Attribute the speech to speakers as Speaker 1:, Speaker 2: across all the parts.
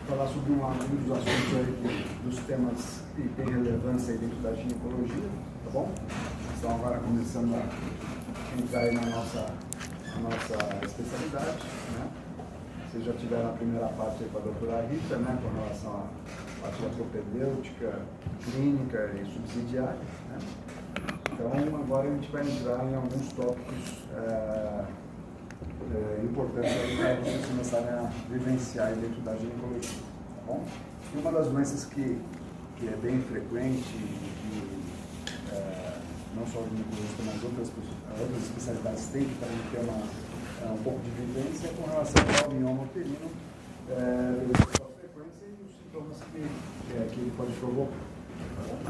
Speaker 1: falar sobre um dos assuntos aí, dos temas que tem relevância aí dentro da ginecologia, tá bom? Então agora começando a entrar aí na nossa especialidade, né? Vocês já tiveram a primeira parte aí com a doutora Rita, né? Com relação à parte da propedêutica, clínica e subsidiária, né? Então agora a gente vai entrar em alguns tópicos importantes para vocês começarem a vivenciar aí dentro da ginecologia, tá bom? E uma das doenças que é bem frequente e não só o ginecologista, mas outras especialidades têm que também ter um pouco de vivência com relação ao mioma uterino, a frequência e os sintomas que ele pode provocar, tá bom?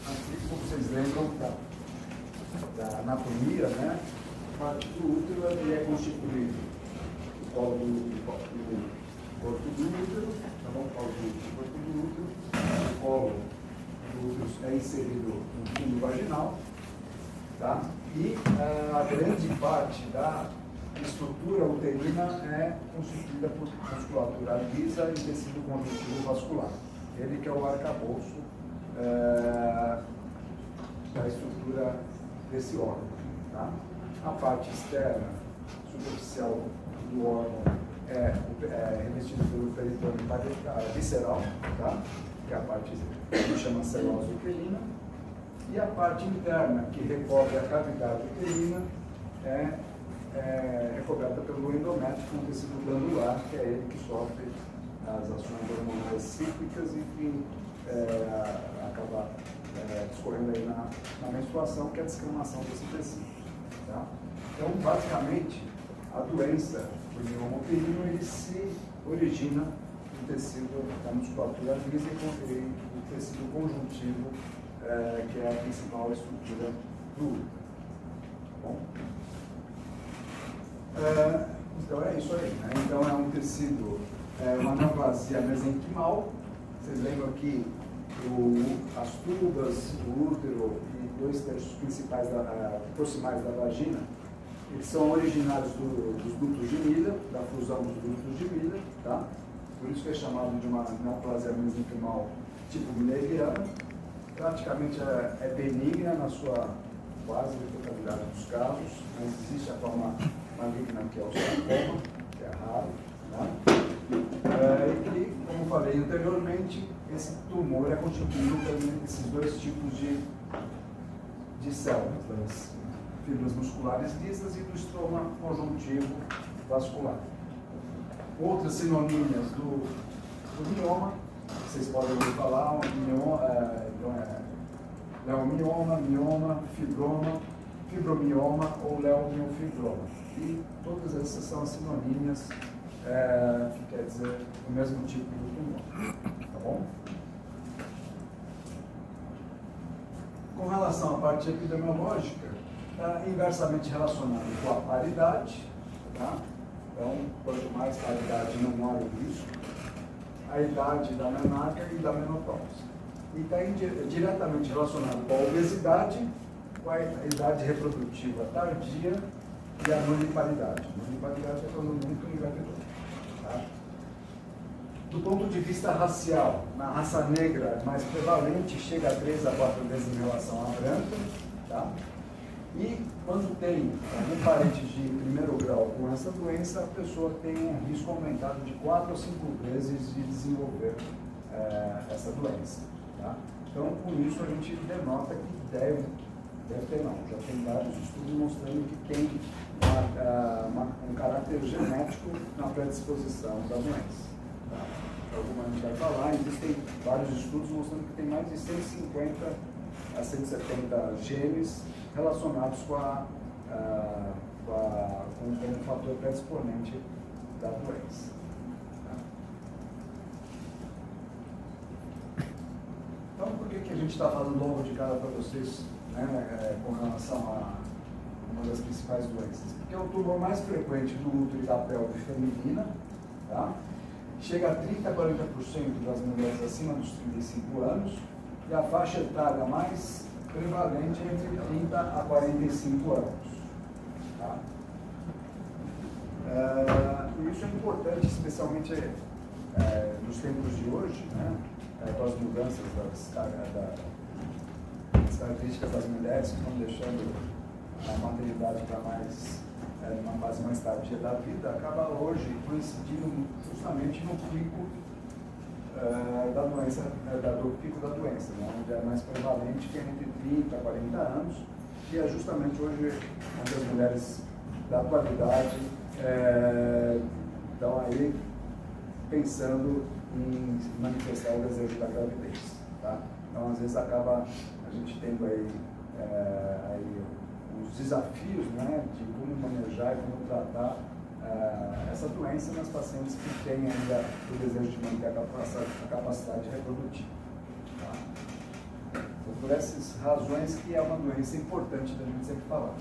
Speaker 1: Aqui, como vocês lembram da anatomia, né? A parte do útero ele é constituído do colo do corpo do útero, tá bom? O colo do corpo do útero, o colo do útero é inserido no fundo vaginal, tá? E a grande parte da estrutura uterina é constituída por musculatura lisa e tecido conjuntivo vascular. Ele que é o arcabouço da estrutura desse órgão, tá? A parte externa, superficial do órgão é revestida pelo peritônio visceral, tá? Que é a parte que chama celulose uterina, e a parte interna, que recobre a cavidade uterina, é recoberta pelo endométrio com tecido glandular, que é ele que sofre as ações hormonais cíclicas e que acaba discorrendo aí na menstruação, que é a descamação desse tecido. Tá? Então, basicamente, a doença do mioma uterino ele se origina no tecido da musculatura lisa e do tecido conjuntivo, que é a principal estrutura do útero. Tá bom? Então é isso aí, né? Então é um tecido, uma neoplasia mesenquimal. Vocês lembram que as tubas do útero e 2/3 principais proximais da vagina, eles são originários dos ductos de Miller, da fusão dos ductos de Miller, tá? Por isso que é chamado de uma neoplasia mesenquimal tipo milleriana. Praticamente é benigna na sua quase totalidade dos casos, mas existe a forma maligna, que é o sarcoma, que é raro, né? E que, como falei anteriormente, esse tumor é constituído por esses dois tipos de células, das fibras musculares lisas e do estroma conjuntivo vascular. Outras sinonímias do mioma, vocês podem ouvir falar, leomioma, mioma, fibroma, fibromioma ou leomiofibroma. E todas essas são as sinonímias, que quer dizer o mesmo tipo de tumor. Tá bom? Com relação à parte epidemiológica, está inversamente relacionado com a paridade, tá? Então, quanto mais paridade, menor o risco, a idade da menarca e da menopausa. E está diretamente relacionado com a obesidade, com a idade reprodutiva tardia e a noniparidade. Noniparidade é quando nunca engravidou. Tá? Do ponto de vista racial, na raça negra mais prevalente, chega a 3 a 4 vezes em relação à branca. Tá? E quando tem algum parente de primeiro grau com essa doença, a pessoa tem um risco aumentado de 4 a 5 vezes de desenvolver essa doença. Tá? Então, com isso, a gente denota que deve ter não. Já tem vários estudos mostrando que tem um caráter genético na predisposição da doença. Tá? Como a gente vai falar, existem vários estudos mostrando que tem mais de 150 a 170 genes relacionados com o fator predisponente da doença. Tá? Então, por que a gente está falando logo de cara para vocês, né, com relação a uma das principais doenças? Porque é o tumor mais frequente do útero e da pelve feminina, tá? Chega a 30 a 40% das mulheres acima dos 35 anos, e a faixa etária mais prevalente entre 30 a 45 anos. Tá? E isso é importante, especialmente nos tempos de hoje, né? Com as mudanças das características das mulheres que estão deixando a maternidade para mais uma fase mais tardia da vida, acaba hoje coincidindo justamente no pico da doença, do pico da doença, né? Onde é mais prevalente, que é entre 30 a 40 anos, e é justamente hoje onde as mulheres da atualidade estão aí pensando em manifestar o desejo da gravidez. Tá? Então, às vezes, acaba a gente tendo aí os desafios, né, de como manejar e como tratar essa doença nas pacientes que têm ainda o desejo de manter a capacidade reprodutiva. Tá? Então, por essas razões que é uma doença importante da gente sempre falar.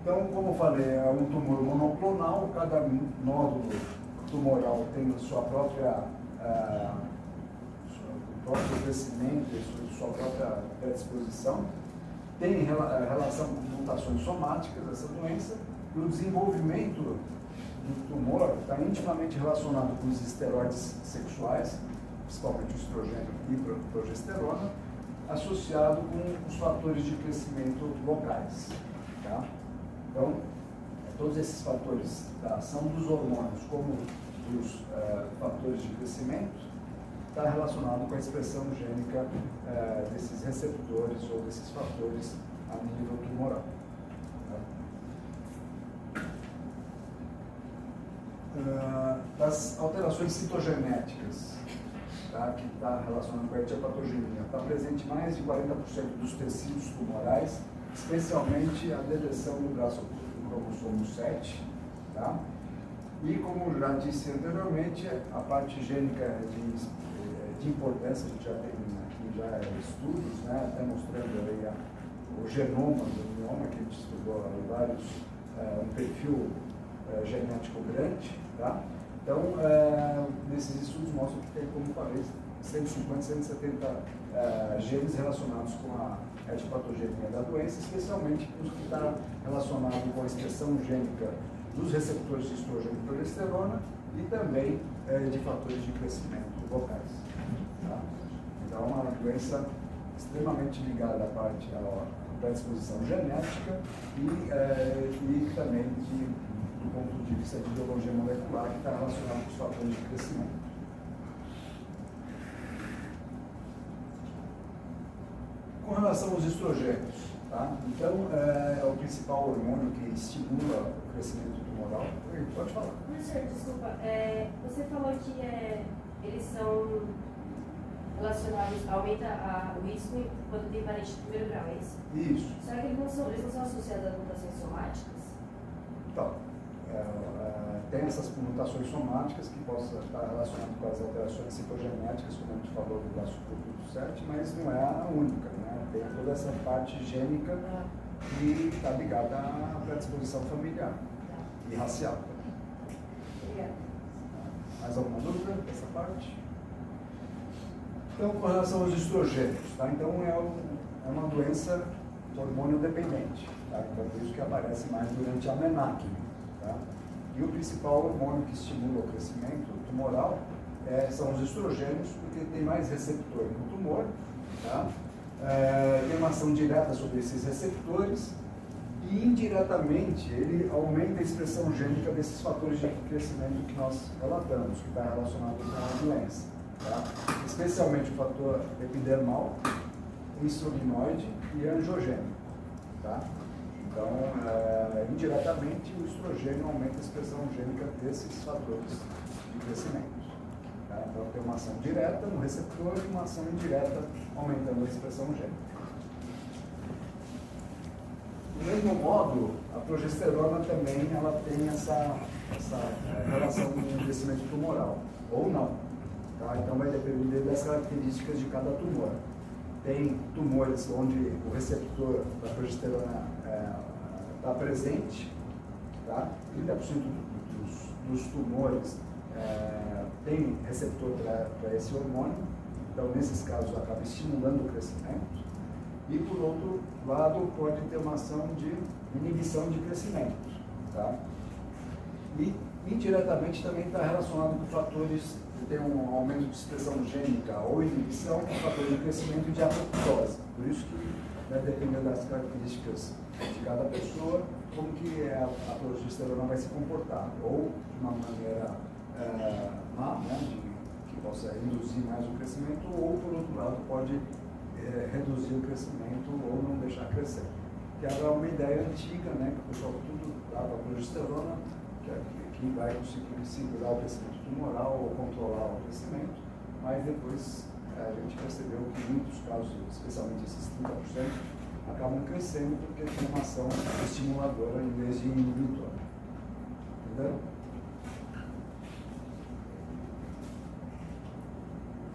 Speaker 1: Então, como eu falei, é um tumor monoclonal, cada nódulo tumoral tem sua própria o próprio crescimento, sua própria predisposição, tem relação com mutações somáticas dessa doença, e o desenvolvimento do tumor está intimamente relacionado com os esteroides sexuais, principalmente o estrogênio e progesterona, associado com os fatores de crescimento locais. Tá? Então, todos esses fatores da ação dos hormônios, como dos fatores de crescimento, está relacionado com a expressão gênica desses receptores ou desses fatores a nível tumoral. Das alterações citogenéticas, tá, que está relacionado com a etiopatogenia, está presente mais de 40% dos tecidos tumorais, especialmente a deleção do traço do cromossomo 7, tá? E como já disse anteriormente, a parte gênica de importância, a gente já tem aqui já estudos, né, até mostrando aí o genoma do mioma, que a gente estudou aí um perfil genético grande, tá? Então, nesses estudos mostram que tem, como falei, 150, 170 genes relacionados com a etiopatogenia da doença, especialmente os que estão relacionados com a expressão gênica dos receptores de estrogênio e progesterona e também de fatores de crescimento locais. Tá? Então, é uma doença extremamente ligada à parte da predisposição genética e também do ponto de vista de biologia molecular, que está relacionado com os fatores de crescimento. Com relação aos estrogênios, tá? Então, é o principal hormônio que estimula o crescimento tumoral. Pode falar.
Speaker 2: Professor, desculpa, você falou que eles são relacionados, aumenta o risco quando tem parente de primeiro grau, é isso?
Speaker 1: Isso.
Speaker 2: Será que eles não são associados a mutações somáticas?
Speaker 1: Então, tem essas mutações somáticas que possam estar relacionadas com as alterações citogenéticas, como a gente falou do traço do 7, mas não é a única, né? Tem toda essa parte gênica que está ligada à predisposição familiar e racial.
Speaker 2: Obrigada.
Speaker 1: Mais alguma dúvida dessa parte? Então, com relação aos estrogênios, tá? Então é uma doença hormônio dependente, tá? Então por isso que aparece mais durante a menarquia, tá? E o principal hormônio que estimula o crescimento tumoral são os estrogênios, porque tem mais receptor no tumor, tá? Tem uma ação direta sobre esses receptores e indiretamente ele aumenta a expressão gênica desses fatores de crescimento que nós relatamos, que está relacionado com a doença, tá? Especialmente o fator epidermal, insulinoide e angiogênico, tá? Então, indiretamente, o estrogênio aumenta a expressão gênica desses fatores de crescimento. Tá? Então, tem uma ação direta no receptor e uma ação indireta aumentando a expressão gênica. Do mesmo modo, a progesterona também ela tem essa relação com o crescimento tumoral, ou não. Tá? Então, vai depender das características de cada tumor. Tem tumores onde o receptor da progesterona está presente, tá? 30% dos tumores tem receptor para esse hormônio, então nesses casos acaba estimulando o crescimento. E, por outro lado, pode ter uma ação de inibição de crescimento. Tá? E, indiretamente, também está relacionado com fatores que têm um aumento de expressão gênica ou inibição, com fatores de crescimento e de apoptose. Por isso que vai depender das características de cada pessoa, como que a progesterona vai se comportar, ou de uma maneira má, né, que possa induzir mais o crescimento, ou, por outro lado, pode reduzir o crescimento ou não deixar crescer. Que era uma ideia antiga, né, que o pessoal tudo dava progesterona, que vai conseguir segurar o crescimento tumoral ou controlar o crescimento, mas depois a gente percebeu que em muitos casos, especialmente esses 30%, acabam crescendo porque tem uma ação estimuladora em vez de inibitória. Entendeu?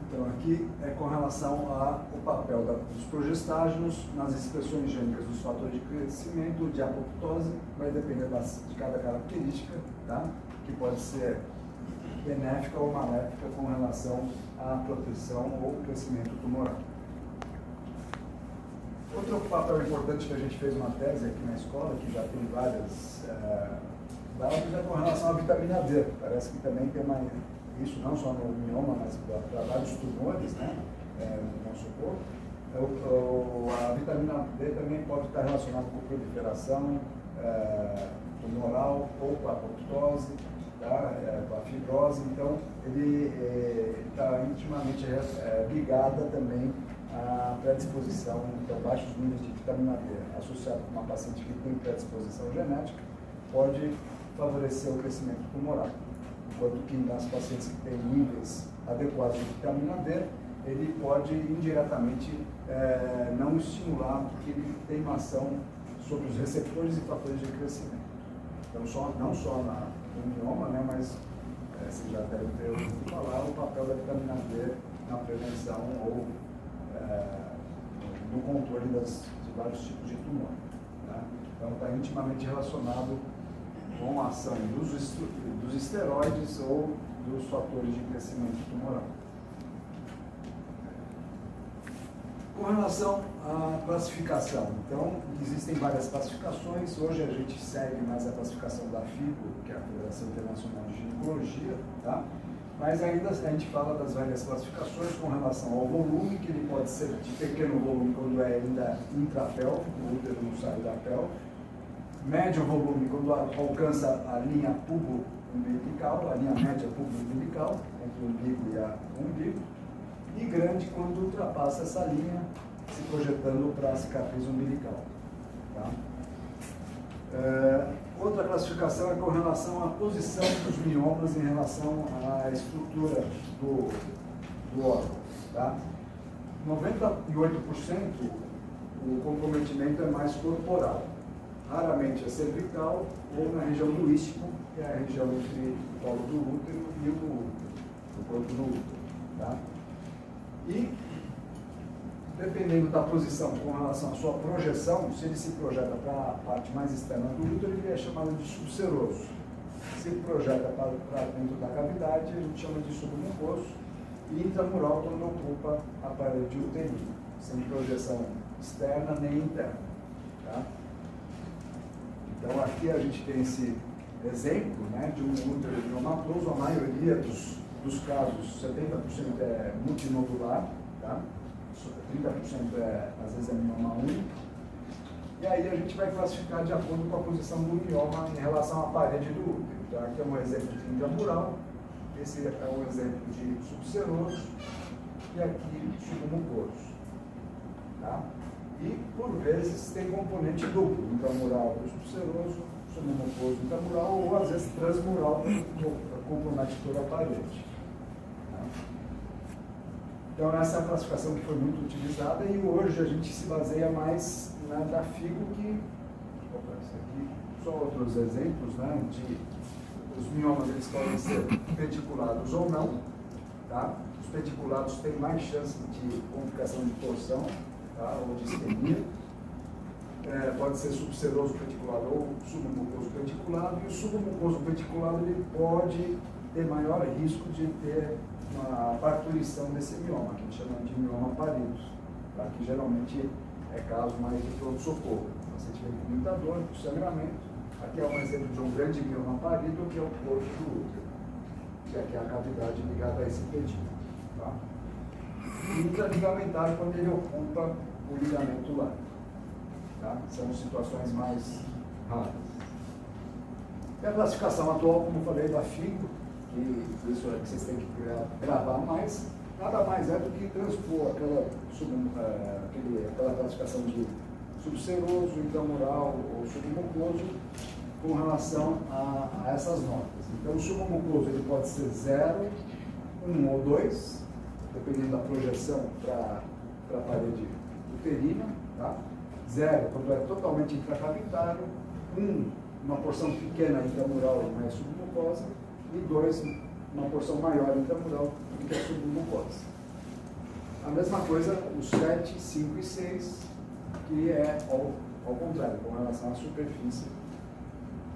Speaker 1: Então, aqui é com relação ao papel dos progestágenos nas expressões gênicas dos fatores de crescimento, de apoptose, vai depender de cada característica, tá? Que pode ser benéfica ou maléfica com relação à proteção ou crescimento tumoral. Outro papel importante que a gente fez uma tese aqui na escola, que já tem várias dados, é com relação à vitamina D. Parece que também tem isso não só no mioma, mas para vários tumores, né, no nosso corpo. A vitamina D também pode estar relacionada com proliferação tumoral ou com a apoptose, tá, com a fibrose. Então, ele está intimamente ligada também à predisposição, então baixos níveis de vitamina D associado com uma paciente que tem predisposição genética pode favorecer o crescimento tumoral. Enquanto que nas pacientes que têm níveis adequados de vitamina D, ele pode indiretamente não estimular, porque ele tem uma ação sobre os receptores e fatores de crescimento. Então, não só no mioma, né, mas você já deve ter ouvido falar o papel da vitamina D na prevenção ou no controle de vários tipos de tumor. Tá? Então, está intimamente relacionado com a ação dos esteroides ou dos fatores de crescimento tumoral. Com relação à classificação, então, existem várias classificações. Hoje a gente segue mais a classificação da FIGO, que é a Federação Internacional de Ginecologia, tá? Mas ainda a gente fala das várias classificações com relação ao volume, que ele pode ser de pequeno volume quando é ainda intrapélvico, o útero não sai da pelve. Médio volume quando alcança a linha pubo-umbilical, a linha média pubo-umbilical, entre o umbigo e a umbigo. E grande quando ultrapassa essa linha, se projetando para a cicatriz umbilical. Tá? Outra classificação é com relação à posição dos miomas em relação à estrutura do órgão. Tá? 98% o comprometimento é mais corporal. Raramente é cervical ou na região do isquio, que é a região entre o colo do útero e o corpo do útero. Tá? E, dependendo da posição com relação à sua projeção, se ele se projeta para a parte mais externa do útero, ele é chamado de subseroso. Se ele projeta para dentro da cavidade, a gente chama de submucoso. E intramural, quando ocupa a parede uterina, sem projeção externa nem interna. Tá? Então, aqui a gente tem esse exemplo, né, de um útero miomatoso. A maioria dos casos, 70% é multinodular, tá? 30% às vezes é mioma único. E aí a gente vai classificar de acordo com a posição do mioma em relação à parede do útero. Então, aqui é um exemplo de intramural, esse é um exemplo de subseroso e aqui submucoso. Tá? E, por vezes, tem componente duplo, intramural para o subseroso, submucoso intramural, ou às vezes transmural para compromete toda a parede. Tá? Então, essa é a classificação que foi muito utilizada e hoje a gente se baseia mais na da FIGO, que, aqui, só outros exemplos, né, de os miomas eles podem ser peticulados ou não. Tá? Os peticulados têm mais chance de complicação de torção, tá? Ou de isquemia. Pode ser subseroso pediculado ou submucoso pediculado, e o submucoso pediculado ele pode ter maior risco de ter uma parturição desse mioma, que a gente chama de mioma parido, tá? Que geralmente é caso mais de pronto-socorro. O paciente vem com muita dor, com sangramento. Aqui é um exemplo de um grande mioma pálido, que é o corpo do útero, que aqui é a cavidade ligada a esse impedimento. Tá? E intraligamentar quando ele ocupa o ligamento lá. Tá? São situações mais raras. E a classificação atual, como eu falei, da FIGO, que isso é que vocês têm que gravar mais, nada mais é do que transpor aquela classificação de subseroso, intramural ou submucoso com relação a essas notas. Então, o submucoso ele pode ser 0, 1 ou 2, dependendo da projeção para a parede uterina. Tá? 0, quando é totalmente intracavitário. 1, uma porção pequena intramural, mais submucosa. E 2, uma porção maior intramural do que a submucosa. A mesma coisa, os 7, 5 e 6, que é ao contrário, com relação à superfície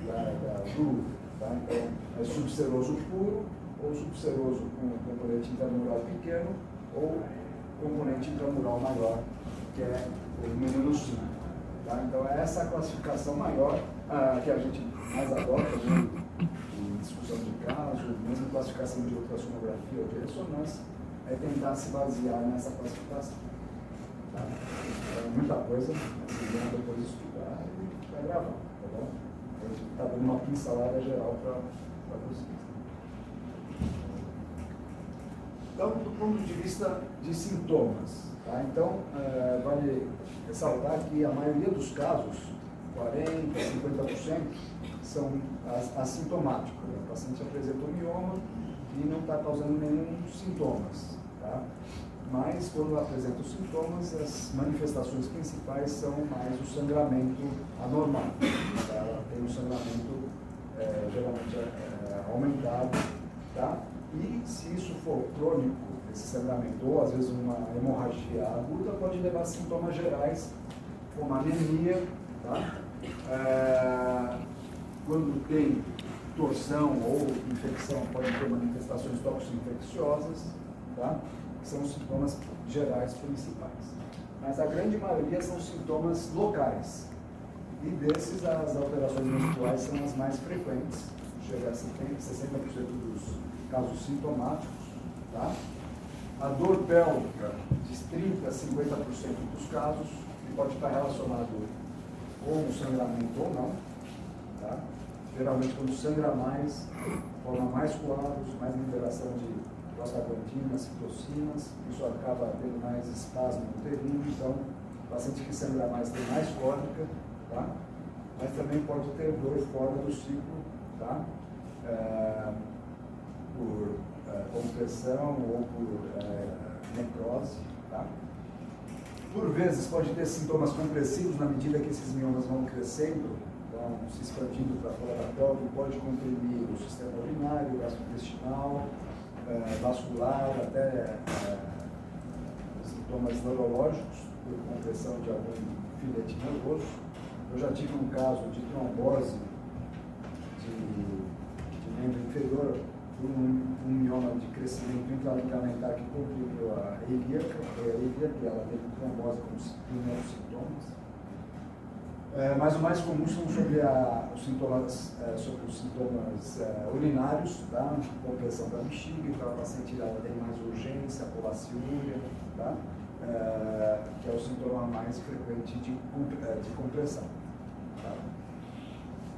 Speaker 1: do útero. Tá? Então, é subseroso puro, ou subseroso com componente intramural pequeno, ou componente intramural maior, que é o número 5. Tá? Então, é essa classificação maior que a gente mais adota, né? Em discussão de caso, mesmo classificação de ultrassonografia ou de ressonância, é tentar se basear nessa classificação. Tá? Então, muita coisa, vocês vão depois estudar e vai gravar, tá bom? A gente está dando uma pincelada geral para vocês. Então, do ponto de vista de sintomas, tá? Então, vale ressaltar que a maioria dos casos, 40%, 50%, são assintomáticos. O paciente apresenta um mioma e não está causando nenhum sintomas. Tá? Mas, quando apresenta os sintomas, as manifestações principais são mais o sangramento anormal. Tá? Ela tem um sangramento geralmente aumentado. Tá? E, se isso for crônico, esse sangramento, ou às vezes uma hemorragia aguda, pode levar a sintomas gerais, como anemia. Tá? Quando tem torção ou infecção, pode ter manifestações toxo-infecciosas, tá? Que são os sintomas gerais principais. Mas a grande maioria são sintomas locais. E desses, as alterações menstruais são as mais frequentes. Chega a 60% dos casos sintomáticos. Tá? A dor pélvica, de 30% a 50% dos casos, que pode estar relacionado com o sangramento ou não. Tá? Geralmente, quando sangra mais, forma mais coágulos, mais liberação de prostaglandinas, citocinas, isso acaba tendo mais espasmo uterino. Então, o paciente que sangra mais tem mais cólica, tá? Mas também pode ter dor fora do ciclo, tá? Por compressão ou por necrose. Tá? Por vezes pode ter sintomas compressivos na medida que esses miomas vão crescendo, vão se expandindo para fora da pelve, pode comprimir o sistema urinário, gastrointestinal, vascular, até sintomas neurológicos por compressão de algum filete nervoso. Eu já tive um caso de trombose de membro inferior por um mioma de crescimento intraligamentar que comprimiu a ilíaca, e ela teve trombose como primeiros sintomas. Mas o mais comum são sobre os sintomas urinários, tá? Compressão da bexiga, então a paciente ela tem mais urgência, polaciúria, tá? Que é o sintoma mais frequente de compressão. Tá?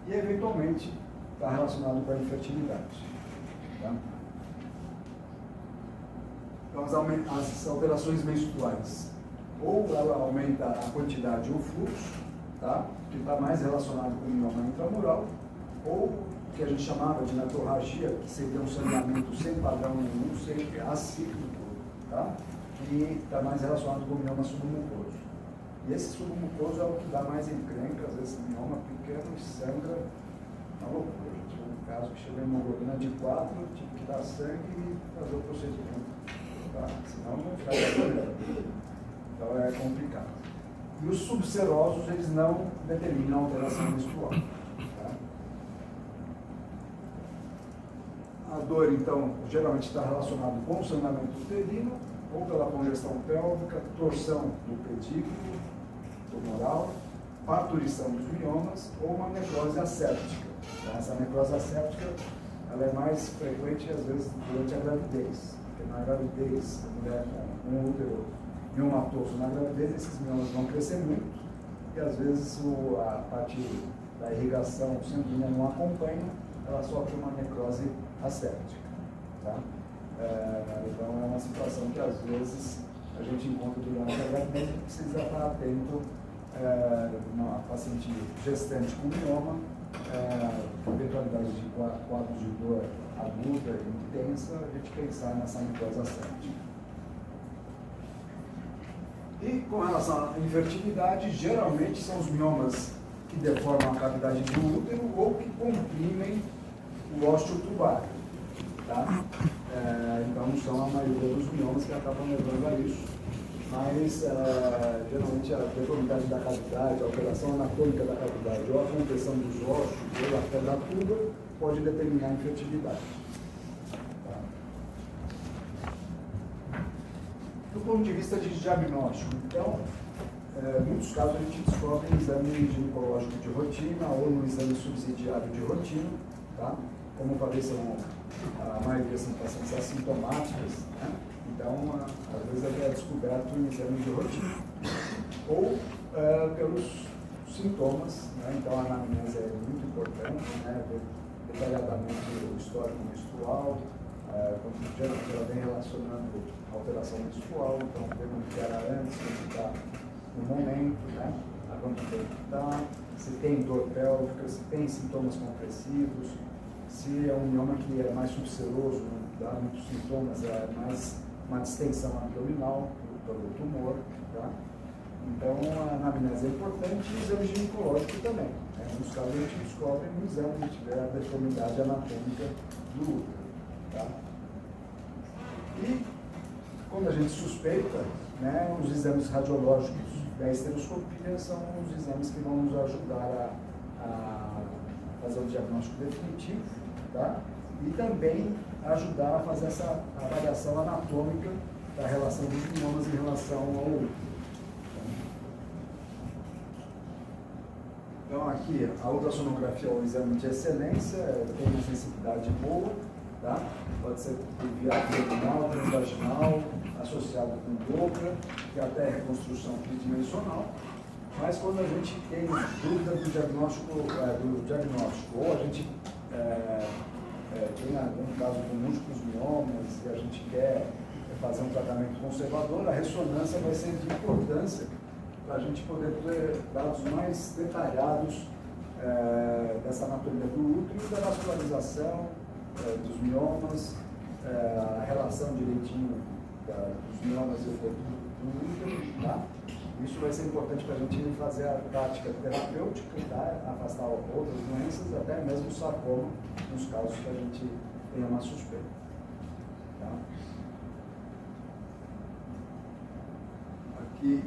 Speaker 1: E eventualmente está relacionado com a infertilidade. Tá? Então as alterações menstruais, ou ela aumenta a quantidade ou fluxo, tá? Que está mais relacionado com o mioma intramural, ou o que a gente chamava de natorragia, que seria um sangramento sem padrão nenhum, sempre acíclico, tá? Que está mais relacionado com o mioma submucoso. E esse submucoso é o que dá mais encrenca, às vezes mioma pequeno e sangra, uma loucura. Eu tive um caso que chegou em hemoglobina de 4, tive que dar sangue e fazer o procedimento, tá? Senão não fica problema. Então é complicado. E os subserosos, eles não determinam a alteração menstrual. Tá? A dor, então, geralmente está relacionada com o sangramento uterino, ou pela congestão pélvica, torção do pedículo, tumoral, parturição dos miomas ou uma necrose asséptica. Tá? Essa necrose asséptica ela é mais frequente, às vezes, durante a gravidez. Porque na gravidez, a mulher com um útero miomatoso na gravidez, esses miomas vão crescer muito e, às vezes, a parte da irrigação sanguínea não acompanha, ela sofre uma necrose asséptica. Tá? Então, é uma situação que, às vezes, a gente encontra durante a gravidez e precisa estar atento uma paciente gestante com mioma, eventualidade de quadros de dor aguda e intensa, a gente pensar nessa necrose asséptica. E com relação à infertilidade, geralmente são os miomas que deformam a cavidade do útero ou que comprimem o ósseo tubar. Tá? Então são a maioria dos miomas que acabam levando a isso. Mas geralmente a deformidade da cavidade, a alteração anatômica da cavidade ou a compressão dos ossos ou até da tuba pode determinar a infertilidade. Tá? Do ponto de vista de diagnóstico, então, em muitos casos a gente descobre em exame ginecológico de rotina ou no exame subsidiário de rotina, tá? Como eu falei, a maioria são pacientes assintomáticas, né? Então, às vezes é descoberto em exame de rotina ou pelos sintomas, né? Então a anamnese é muito importante, né? Ver detalhadamente o histórico menstrual, quando geralmente ela vem relacionando a alteração menstrual, então ver como que era antes, como está no momento, né? Há quanto tempo está, se tem dor pélvica, se tem sintomas compressivos, se é um mioma que é mais subseroso, não dá muitos sintomas, é mais uma distensão abdominal pelo tumor, tá? Então a anamnese é importante e o exame ginecológico também. Né? Nos casos a gente descobre no exame se tiver a deformidade anatômica do útero. Tá? E quando a gente suspeita, né, os exames radiológicos da esteroscopia são os exames que vão nos ajudar a fazer o diagnóstico definitivo, tá? E também ajudar a fazer essa avaliação anatômica da relação dos miomas em relação ao útero. Então aqui a ultrassonografia é um exame de excelência, tem uma sensibilidade boa, tá? Pode ser via abdominal, transvaginal, associado com dobra e até reconstrução tridimensional. Mas quando a gente tem dúvida do diagnóstico, ou a gente tem algum caso com múltiplos miomas e a gente quer fazer um tratamento conservador, a ressonância vai ser de importância para a gente poder ter dados mais detalhados dessa anatomia do útero, da vascularização dos miomas, a relação direitinho dos miomas e o corpo do útero, tá? Isso vai ser importante para a gente fazer a prática terapêutica, tá? Afastar outras doenças, até mesmo sarcoma, nos casos que a gente tenha uma suspeita. Tá? Aqui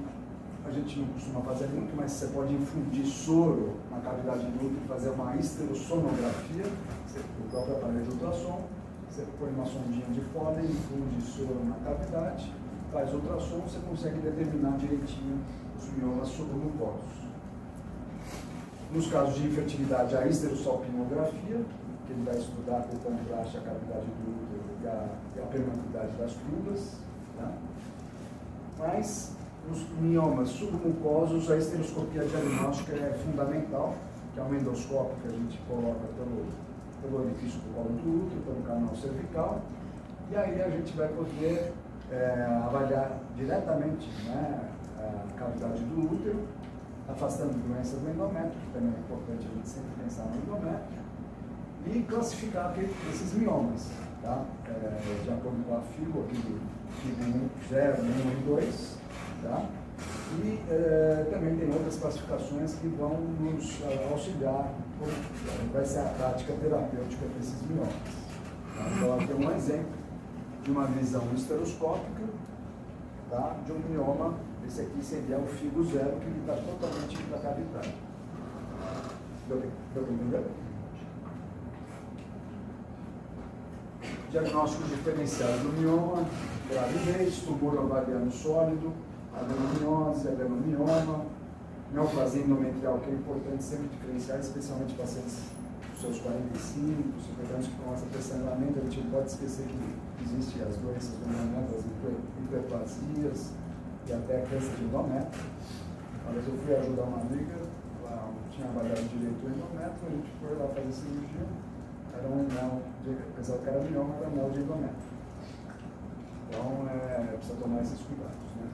Speaker 1: a gente não costuma fazer muito, mas você pode infundir soro na cavidade do útero e fazer uma esterosonografia, o próprio aparelho de ultrassom. Você põe uma sondinha de pólen, infunde soro na cavidade, faz ultrassom, você consegue determinar direitinho os miomas submucosos. Nos casos de infertilidade, a esterossalpingografia, que ele vai estudar por contraste a cavidade do útero e a permeabilidade das tubas. Tá? Mas, nos miomas submucosos, a esteroscopia diagnóstica é fundamental, que é um endoscópio que a gente coloca pelo orifício do colo do útero, pelo canal cervical, e aí a gente vai poder avaliar diretamente, né, a cavidade do útero, afastando doenças do endométrio, que também é importante a gente sempre pensar no endométrio, e classificar esses miomas, tá? De acordo com a FIGO, aqui do FIGO 0, 1 e 2, tá? E também tem outras classificações que vão nos auxiliar como vai ser a prática terapêutica desses miomas. Tá? Então, aqui é um exemplo de uma visão esteroscópica, tá? De um mioma. Esse aqui seria o FIGO 0, que ele está totalmente na cavidade. Deu para entender? Diagnóstico diferenciado do mioma, gravidez, tumor ovariano sólido, adenomiose, adenomioma, neoplasia endometrial, que é importante sempre diferenciar, especialmente pacientes dos seus 45, 50 anos que começam a ter sangramento. A gente não pode esquecer que existem as doenças do endométrio, as hiperplasias e até a câncer de endométrio. Uma vez eu fui ajudar uma amiga, ela tinha avaliado direito o endométrio, a gente foi lá fazer cirurgia, era um mel, apesar que era mioma, era mel de endométrio. Então, precisa tomar esses cuidados, né?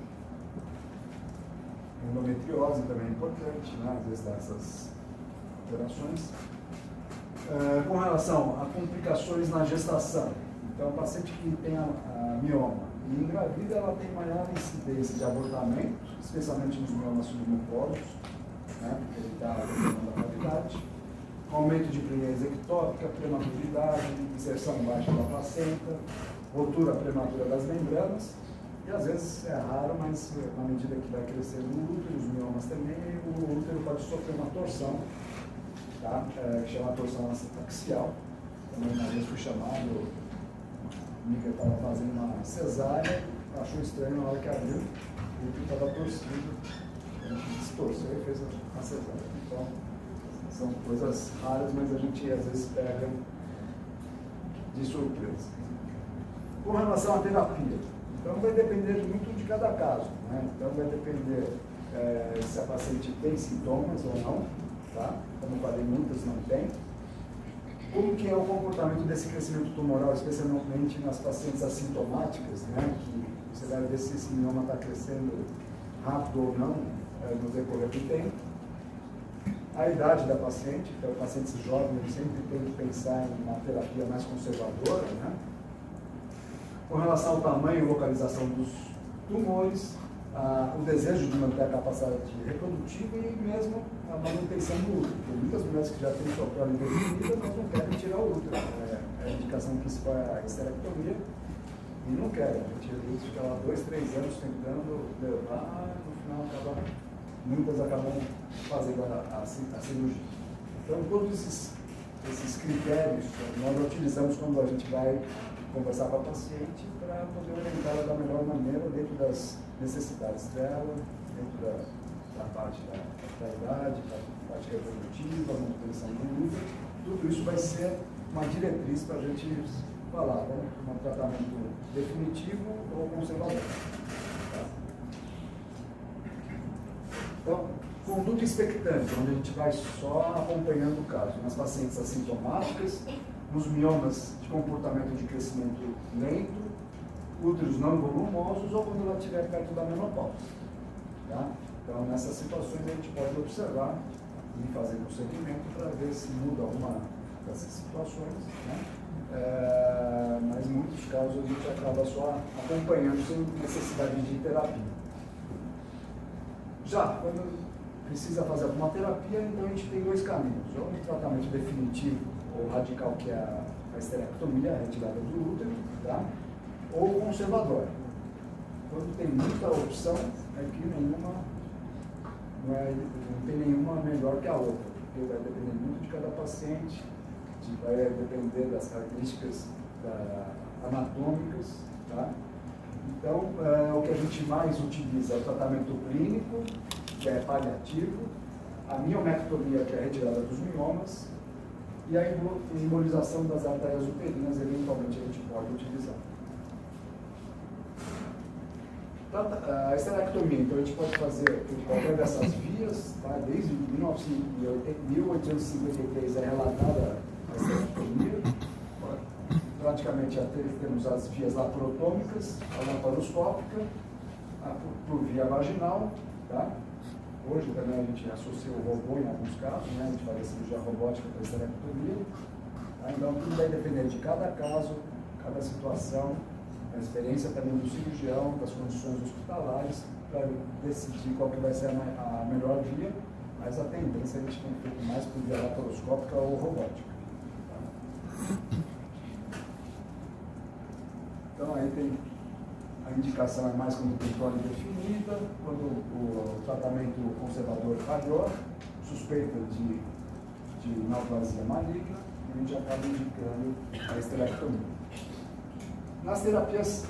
Speaker 1: Endometriose também é importante, né? Às vezes dá essas alterações. Com relação a complicações na gestação, então, o paciente que tem a mioma e engravida, ela tem maior incidência de abortamento, especialmente nos miomas submucosos, né? Porque ele está aumentando a qualidade. Aumento de pneumonia ectópica, prematuridade, inserção baixa da placenta, rotura prematura das membranas, e às vezes é raro, mas na medida que vai crescendo o útero, os miomas também, o útero pode sofrer uma torção, tá? Que chama torção axial. Também uma vez fui chamado, a amiga estava fazendo uma cesárea, achou estranho na hora que abriu, o útero estava torcido, a gente distorceu e fez a cesárea. Então, são coisas raras, mas a gente às vezes pega de surpresa. Com relação à terapia, então vai depender muito de cada caso, né? Então vai depender se a paciente tem sintomas ou não, tá? Como eu falei, muitas não têm. Como que é o comportamento desse crescimento tumoral, especialmente nas pacientes assintomáticas, né? Que você vai ver se esse mioma está crescendo rápido ou não no decorrer do tempo. A idade da paciente, então pacientes jovens sempre tem que pensar em uma terapia mais conservadora, né? Com relação ao tamanho e localização dos tumores, o desejo de manter a capacidade reprodutiva e mesmo a manutenção do útero. Tem muitas mulheres que já têm sua prole definida, mas não querem tirar o útero. A indicação principal é a esterectomia e não querem. A gente fica lá 2, 3 anos tentando levar, no final muitas acabam fazendo a cirurgia. Então, todos esses critérios nós utilizamos quando a gente vai conversar com a paciente para poder orientá-la da melhor maneira dentro das necessidades dela, dentro da parte da idade, da parte reprodutiva, manutenção do útero. Tudo isso vai ser uma diretriz para a gente falar, né? Um tratamento definitivo ou conservador. Tá? Então, conduta expectante, onde a gente vai só acompanhando o caso, nas pacientes assintomáticas, nos miomas de comportamento de crescimento lento, úteros não volumosos ou quando ela estiver perto da menopausa. Tá? Então, nessas situações, a gente pode observar e fazer procedimento para ver se muda alguma dessas situações. Né? Mas, em muitos casos, a gente acaba só acompanhando sem necessidade de terapia. Já, quando precisa fazer alguma terapia, então a gente tem dois caminhos. Ou um tratamento definitivo ou radical, que é a esterectomia, a retirada do útero, tá? Ou conservador. Quando tem muita opção, é que nenhuma, não tem nenhuma melhor que a outra, porque vai depender muito de cada paciente, vai depender das características anatômicas, tá? Então, o que a gente mais utiliza é o tratamento clínico, que é paliativo, a miomectomia, que é a retirada dos miomas, e a embolização das artérias uterinas, eventualmente a gente pode utilizar. A esterectomia, então a gente pode fazer por qualquer dessas vias, tá? Desde 1853 é relatada a esterectomia. Praticamente já temos as vias laparotômicas, a laparoscópica, por via vaginal, tá? Hoje também a gente associa o robô em alguns casos, né? A gente faz a cirurgia robótica para a esterectomia. Tá? Então tudo vai depender de cada caso, cada situação, da experiência também do cirurgião, das condições hospitalares, para decidir qual que vai ser a melhor via, mas a tendência a gente tem feito mais por via laparoscópica ou robótica. Tá? Então aí tem a indicação é mais quando tem prole definida, quando o tratamento conservador falhou, suspeita de neoplasia maligna, e a gente acaba indicando a esterectomia. Nas terapias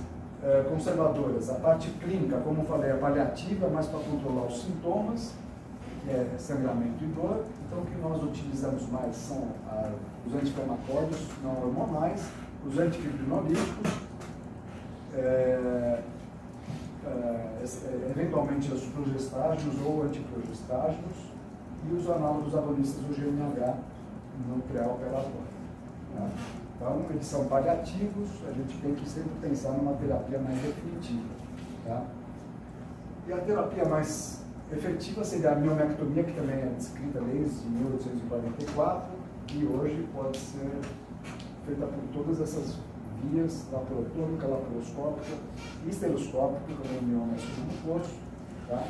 Speaker 1: conservadoras, a parte clínica, como eu falei, é paliativa, mais para controlar os sintomas. que é sangramento e dor. Então, o que nós utilizamos mais são os anti-inflamatórios não hormonais, os antifibrinolíticos, eventualmente os progestágenos ou antiprogestágenos e os análogos agonistas do GNH no pré-operatório. Tá? Então, eles são paliativos, a gente tem que sempre pensar numa terapia mais definitiva. Tá? E a terapia mais efetiva seria a miomectomia, que também é descrita desde 1844, e hoje pode ser feita por todas essas vias, laparotômica, laparoscópica, esteroscópica, quando é mioma submucoso, tá?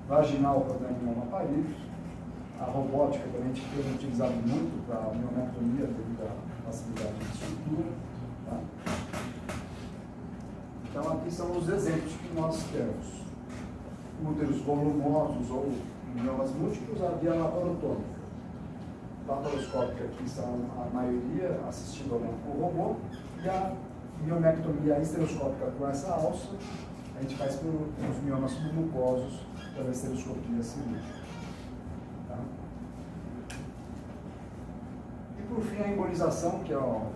Speaker 1: Vaginal, quando é mioma parívio. A robótica também a gente tem utilizado muito para a miomectomia devido à facilidade de estrutura. Tá? Então, aqui são os exemplos que nós temos. Úteros volumosos ou miomas múltiplos, a via laparotômica. Laparoscópica, que são a maioria assistida ao robô, e a miomectomia esteroscópica com essa alça, a gente faz por os miomas submucosos pela esteroscopia cirúrgica. Tá? E por fim, a embolização, que é um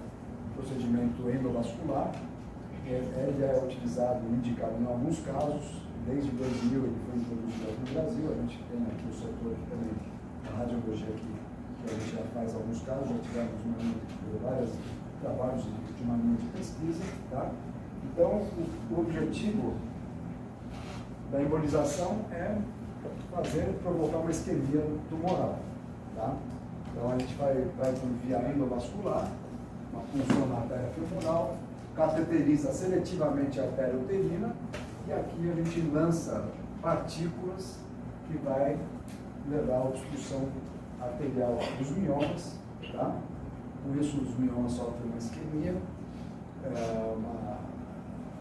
Speaker 1: procedimento endovascular, ele é utilizado e indicado em alguns casos. Desde 2000 ele foi introduzido aqui no Brasil, a gente tem aqui o setor aqui também, a radiologia aqui, que a gente já faz alguns casos, já tivemos vários trabalhos de uma linha de pesquisa. Tá? Então, o objetivo da embolização é provocar uma isquemia tumoral. Tá? Então, a gente vai por via endovascular, uma punção na artéria femoral, cateteriza seletivamente a artéria uterina, e aqui a gente lança partículas que vai levar à obstrução arterial dos miomas. Tá? Com isso, os miomas sofrem uma isquemia,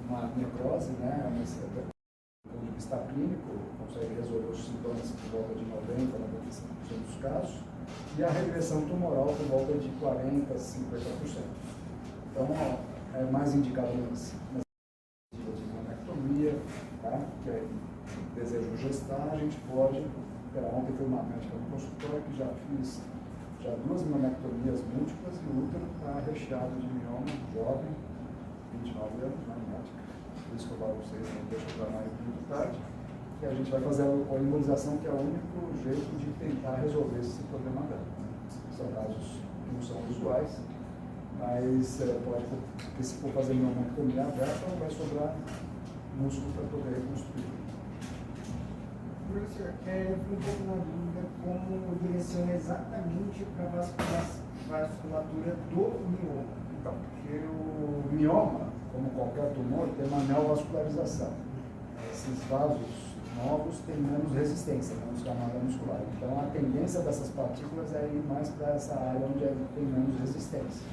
Speaker 1: uma necrose, né? Do ponto de vista clínico, consegue resolver os sintomas por volta de 90% a 95% dos casos, e a regressão tumoral por volta de 40% a 50%. Então, é mais indicado nas tá? Que é desejo gestar, a gente pode. Ontem foi uma médica no consultório que já fiz 2 miomectomias múltiplas e o útero está recheado de mioma, jovem, 29 anos, né, médica. Por isso que eu falo para vocês, não deixa para mais muito tarde. E a gente vai fazer a embolização, que é o único jeito de tentar resolver esse problema dela. São casos que não são usuais, mas pode, porque se for fazer miomectomia aberta, vai sobrar músculo para poder reconstruir.
Speaker 3: Professor, eu fico um pouco na dúvida como direciona exatamente para a vasculatura do mioma.
Speaker 1: Então, porque o mioma, como qualquer tumor, tem uma neovascularização. Esses vasos novos têm menos resistência, menos camada muscular. Então, a tendência dessas partículas é ir mais para essa área onde tem menos resistência.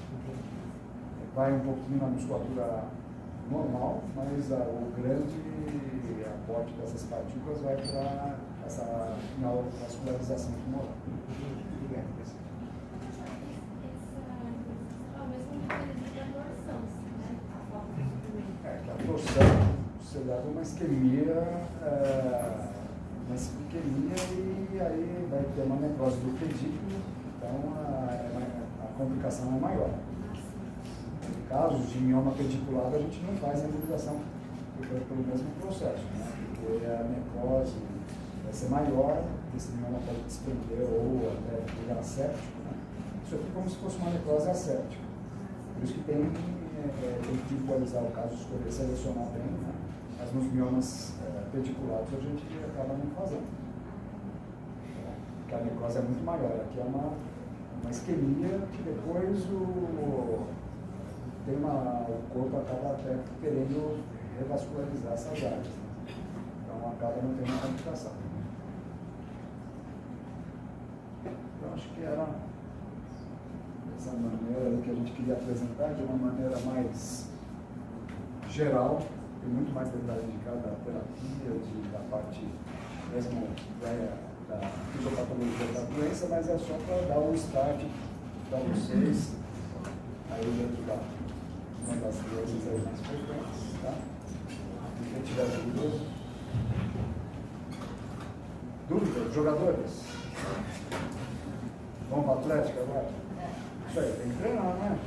Speaker 1: Vai um pouquinho na musculatura normal, mas o grande aporte dessas partículas vai para essa vascularização tumoral.
Speaker 2: Ao mesmo mecanismo da torção, né? A forma de suprimento.
Speaker 1: Que a torção você leva uma isquemia, e aí vai ter uma necrose do pedículo, então a complicação é maior. Em casos de mioma pediculado, a gente não faz a embolização pelo mesmo processo, né? Porque a necrose vai ser maior, esse mioma pode desprender ou até virar asséptico, né? Isso aqui é como se fosse uma necrose asséptica. Por isso que tem que individualizar o caso, escolher selecionar bem, né? Mas nos miomas pediculados a gente acaba não fazendo. Porque a necrose é muito maior. Aqui é uma isquemia que depois o corpo acaba até querendo revascularizar essas áreas. Então acaba não tendo complicação. Então acho que era essa maneira que a gente queria apresentar de uma maneira mais geral, tem muito mais detalhe de cada terapia, da parte mesmo da fisiopatologia da doença, mas é só para dar um start para vocês aí dentro uma das coisas aí mais frequentes, tá? E quem tiver dúvidas. Dúvidas? Jogadores? Vamos para a Atlética agora? Isso aí, tem que treinar, né?